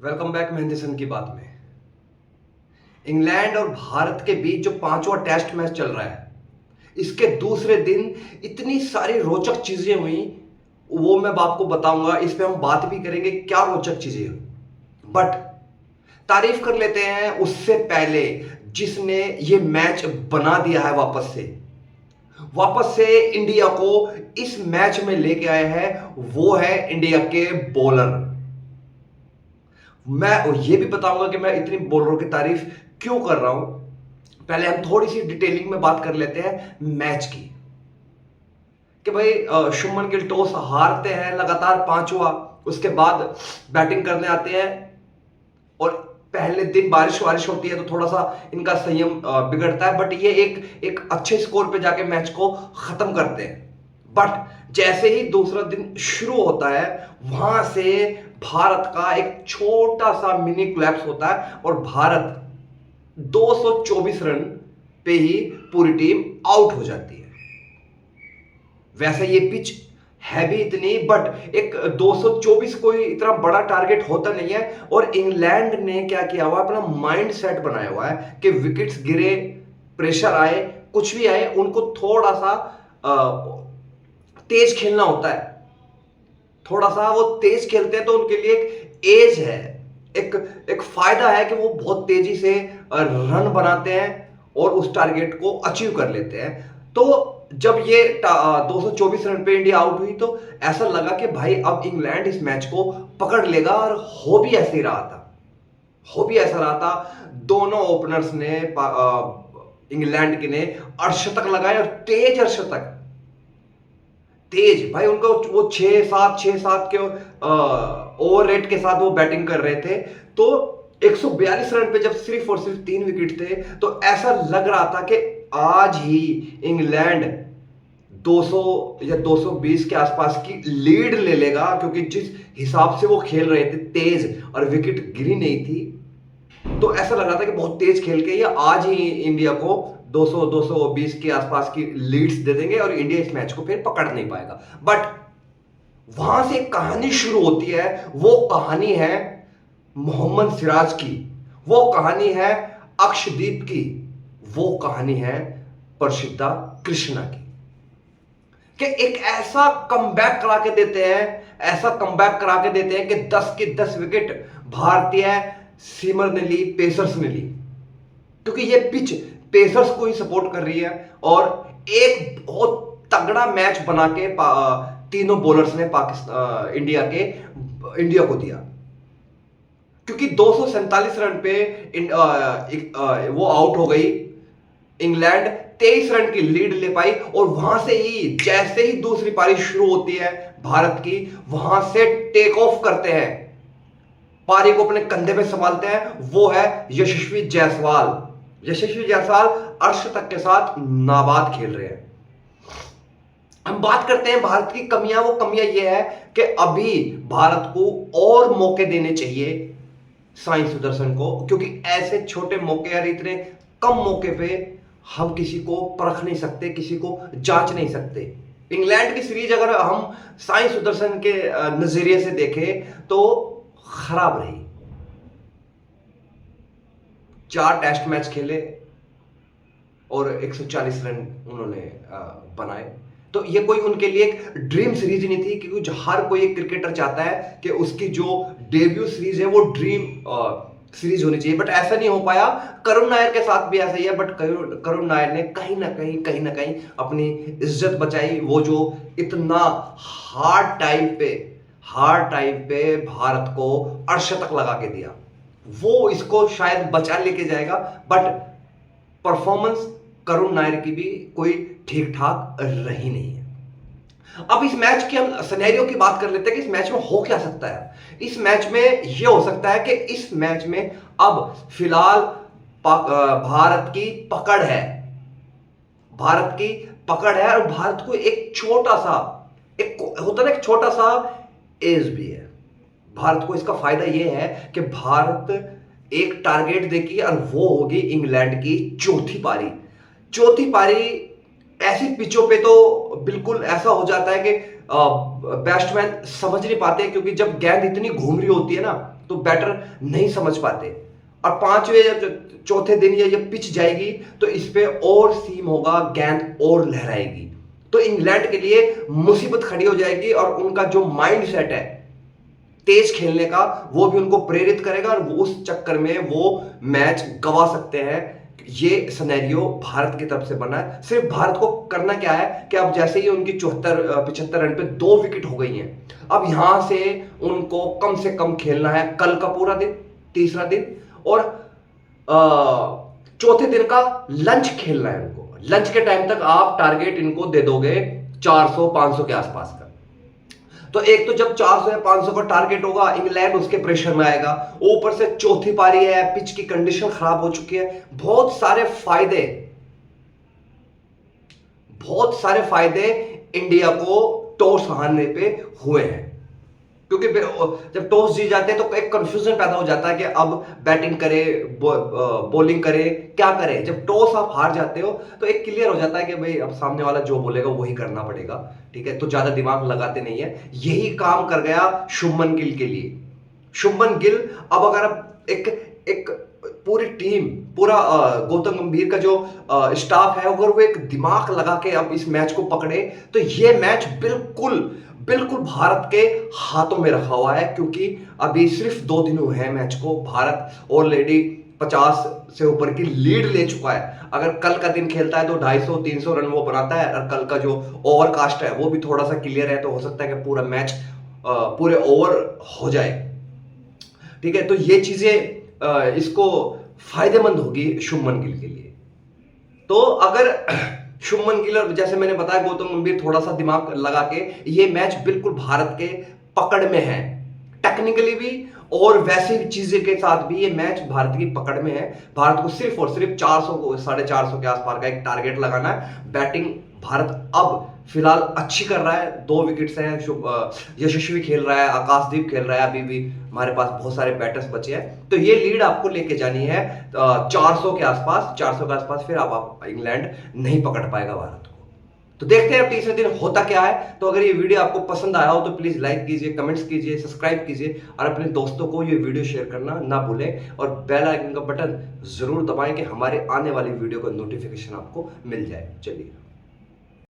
Welcome back Mahendra Singh की बात में। इंग्लैंड और भारत के बीच जो पांचवा टेस्ट मैच चल रहा है, इसके दूसरे दिन इतनी सारी रोचक चीजें हुई, वो मैं आपको बताऊंगा। इस पे हम बात भी करेंगे क्या रोचक चीजें हुई। बट तारीफ कर लेते हैं उससे पहले जिसने ये मैच बना दिया है वापस से इंडिया को इस मैच में लेके आए हैं, वो है इंडिया के बॉलर। मैं ये भी बताऊंगा कि मैं इतनी बॉलरों की तारीफ क्यों कर रहा हूं। पहले हम थोड़ी सी डिटेलिंग में बात कर लेते हैं मैच की, कि भाई शुभमन गिल टॉस हारते हैं लगातार पांचवा, उसके बाद बैटिंग करने आते हैं और पहले दिन बारिश वारिश होती है तो थोड़ा सा इनका संयम बिगड़ता है, बट ये एक अच्छे स्कोर पे जाके मैच को खत्म करते हैं। बट जैसे ही दूसरा दिन शुरू होता है, वहां से भारत का एक छोटा सा मिनी कोलैप्स होता है और भारत 224 रन पे ही पूरी टीम आउट हो जाती है। वैसे ये पिच है भी इतनी, बट एक 224 कोई इतना बड़ा टारगेट होता नहीं है। और इंग्लैंड ने क्या किया हुआ, अपना माइंड सेट बनाया हुआ है कि विकेट्स गिरे, प्रेशर आए, कुछ भी आए, उनको थोड़ा सा तेज खेलना होता है। थोड़ा सा वो तेज खेलते हैं तो उनके लिए एक एज है, एक एक फायदा है कि वो बहुत तेजी से रन बनाते हैं और उस टारगेट को अचीव कर लेते हैं। तो जब ये 224 रन पे इंडिया आउट हुई तो ऐसा लगा कि भाई अब इंग्लैंड इस मैच को पकड़ लेगा, और हो भी ऐसे ही रहा था। हो भी ऐसा रहा था। दोनों ओपनर्स ने इंग्लैंड के ने अर्धशतक लगाए, और तेज अर्धशतक, तेज भाई। उनको वो 6-7 के ओवर रेट के साथ वो बैटिंग कर रहे थे। तो 142 रन पे जब सिर्फ और सिर्फ 3 विकेट थे, तो ऐसा लग रहा था कि आज ही इंग्लैंड 200 या 220 के आसपास की लीड ले लेगा, क्योंकि जिस हिसाब से वो खेल रहे थे तेज, और विकेट गिरी नहीं थी, तो ऐसा लग रहा था कि बहुत तेज खेल के ये आज ही इंडिया को 200-220 के आसपास की लीड्स दे देंगे और इंडिया इस मैच को फिर पकड़ नहीं पाएगा। बट वहां से एक कहानी शुरू होती है। वो कहानी है मोहम्मद सिराज की, वो कहानी है अक्षदीप की, वो कहानी है प्रसिद्धा कृष्णा की, कि एक ऐसा कमबैक करा के देते हैं, ऐसा कमबैक करा के देते हैं कि 10 के 10 विकेट भारतीय सीमर ने ली, पेसर्स ने ली, क्योंकि ये पिच पेसर्स को ही सपोर्ट कर रही है। और एक बहुत तगड़ा मैच बना के तीनों बॉलर्स ने इंडिया को दिया, क्योंकि 247 रन पे वो आउट हो गई। इंग्लैंड 23 रन की लीड ले पाई, और वहां से ही जैसे ही दूसरी पारी शुरू होती है भारत की, वहां से टेक ऑफ करते हैं, पारी को अपने कंधे पे संभालते हैं। वो है यशस्वी जायसवाल। यशस्वी जायसवाल अर्धशतक के साथ नाबाद खेल रहे हैं। हम बात करते हैं भारत की कमियां। वो कमियां ये है कि अभी भारत को और मौके देने चाहिए साई सुदर्शन को, क्योंकि ऐसे छोटे मौके, यार इतने कम मौके पे हम किसी को परख नहीं सकते, किसी को जांच नहीं सकते। इंग्लैंड की सीरीज अगर हम साई सुदर्शन के नजरिए से देखें तो खराब रही। 4 टेस्ट मैच खेले और 140 रन उन्होंने बनाए। तो ये कोई उनके लिए एक ड्रीम सीरीज नहीं थी, क्योंकि हर कोई एक क्रिकेटर चाहता है कि उसकी जो डेब्यू सीरीज है वो ड्रीम सीरीज होनी चाहिए, बट ऐसा नहीं हो पाया। करुण नायर के साथ भी ऐसा ही है, बट करुण नायर ने कहीं ना कहीं अपनी इज्जत बचाई। वो जो इतना हार्ड टाइम पे भारत को अर्धशतक लगा के दिया, वो इसको शायद बचा लेके जाएगा। बट परफॉर्मेंस करुण नायर की भी कोई ठीक ठाक रही नहीं है। अब इस मैच की हम सिनेरियो की बात कर लेते हैं कि इस मैच में हो क्या सकता है। इस मैच में यह हो सकता है कि इस मैच में अब फिलहाल भारत की पकड़ है, और भारत को एक छोटा सा, एक होता है ना, एक छोटा सा एज भी है। भारत को इसका फायदा यह है कि भारत एक टारगेट देगी, और वो होगी इंग्लैंड की चौथी पारी। ऐसी पिचों पे तो बिल्कुल ऐसा हो जाता है कि बैट्समैन समझ नहीं पाते, क्योंकि जब गेंद इतनी घूम रही होती है ना तो बैटर नहीं समझ पाते। और पांचवें या चौथे दिन ये पिच जाएगी तो इस पे और सीम होगा, गेंद और लहराएगी, तो इंग्लैंड के लिए मुसीबत खड़ी हो जाएगी। और उनका जो माइंड सेट है तेज खेलने का, वो भी उनको प्रेरित करेगा और वो उस चक्कर में वो मैच गंवा सकते हैं। ये सिनेरियो भारत की तरफ से बना है। सिर्फ भारत को करना क्या है कि अब जैसे ही उनकी 75 रन पे 2 विकेट हो गई हैं, अब यहां से उनको कम से कम खेलना है कल का पूरा दिन, तीसरा दिन, और चौथे दिन का लंच खेलना है उनको। लंच के टाइम तक आप टारगेट इनको दे दोगे 400-500 के आसपास का। तो एक तो जब 400 या 500 का टारगेट होगा, इंग्लैंड उसके प्रेशर में आएगा, ऊपर से चौथी पारी है, पिच की कंडीशन खराब हो चुकी है। बहुत सारे फायदे इंडिया को टॉस हारने पे हुए हैं, क्योंकि जब टॉस जीत जाते हैं तो एक कंफ्यूजन पैदा हो जाता है कि अब बैटिंग करे, बॉलिंग करे, क्या करे। जब टॉस आप हार जाते हो तो एक क्लियर हो जाता है कि भाई अब सामने वाला जो बोलेगा वही करना पड़ेगा, ठीक है, तो ज्यादा दिमाग लगाते नहीं है। यही काम कर गया शुभमन गिल के लिए। शुभमन गिल अब अगर एक पूरी टीम, पूरा गौतम गंभीर का जो स्टाफ है, अगर वो एक दिमाग लगा के अब इस मैच को पकड़े तो ये मैच बिल्कुल भारत के हाथों में रखा हुआ है। क्योंकि अभी सिर्फ 2 दिन हुए हैं मैच को, भारत ऑलरेडी 50 से ऊपर की लीड ले चुका है। अगर कल का दिन खेलता है तो 250-300 रन वो बनाता है, और कल का जो ओवरकास्ट है वो भी थोड़ा सा क्लियर है, तो हो सकता है कि पूरा मैच पूरे ओवर हो जाए, ठीक है। तो ये चीजें इसको फायदेमंद होगी शुभमन गिल के लिए। तो अगर शुभमन गिल और जैसे मैंने बताया गौतम गंभीर थोड़ा सा दिमाग लगा के, ये मैच बिल्कुल भारत के पकड़ में है, टेक्निकली भी और वैसे भी चीजें के साथ भी ये मैच भारत की पकड़ में है। भारत को सिर्फ और सिर्फ 400 को 450 के आसपास का एक टारगेट लगाना है। बैटिंग भारत अब फिलहाल अच्छी कर रहा है, 2 विकेट्स हैं, यशस्वी खेल रहा है, आकाशदीप खेल रहा है, अभी भी हमारे पास बहुत सारे बैटर्स बचे हैं। तो ये लीड आपको लेके जानी है 400 के आसपास, फिर आप इंग्लैंड नहीं पकड़ पाएगा भारत को। तो देखते हैं अब तीसरे दिन होता क्या है। तो अगर ये वीडियो आपको पसंद आया हो तो प्लीज लाइक कीजिए, कमेंट्स कीजिए, सब्सक्राइब कीजिए, और अपने दोस्तों को ये वीडियो शेयर करना ना भूलें, और बेल आइकन का बटन जरूर दबाएं कि हमारे आने वाली वीडियो का नोटिफिकेशन आपको मिल जाए। चलिए।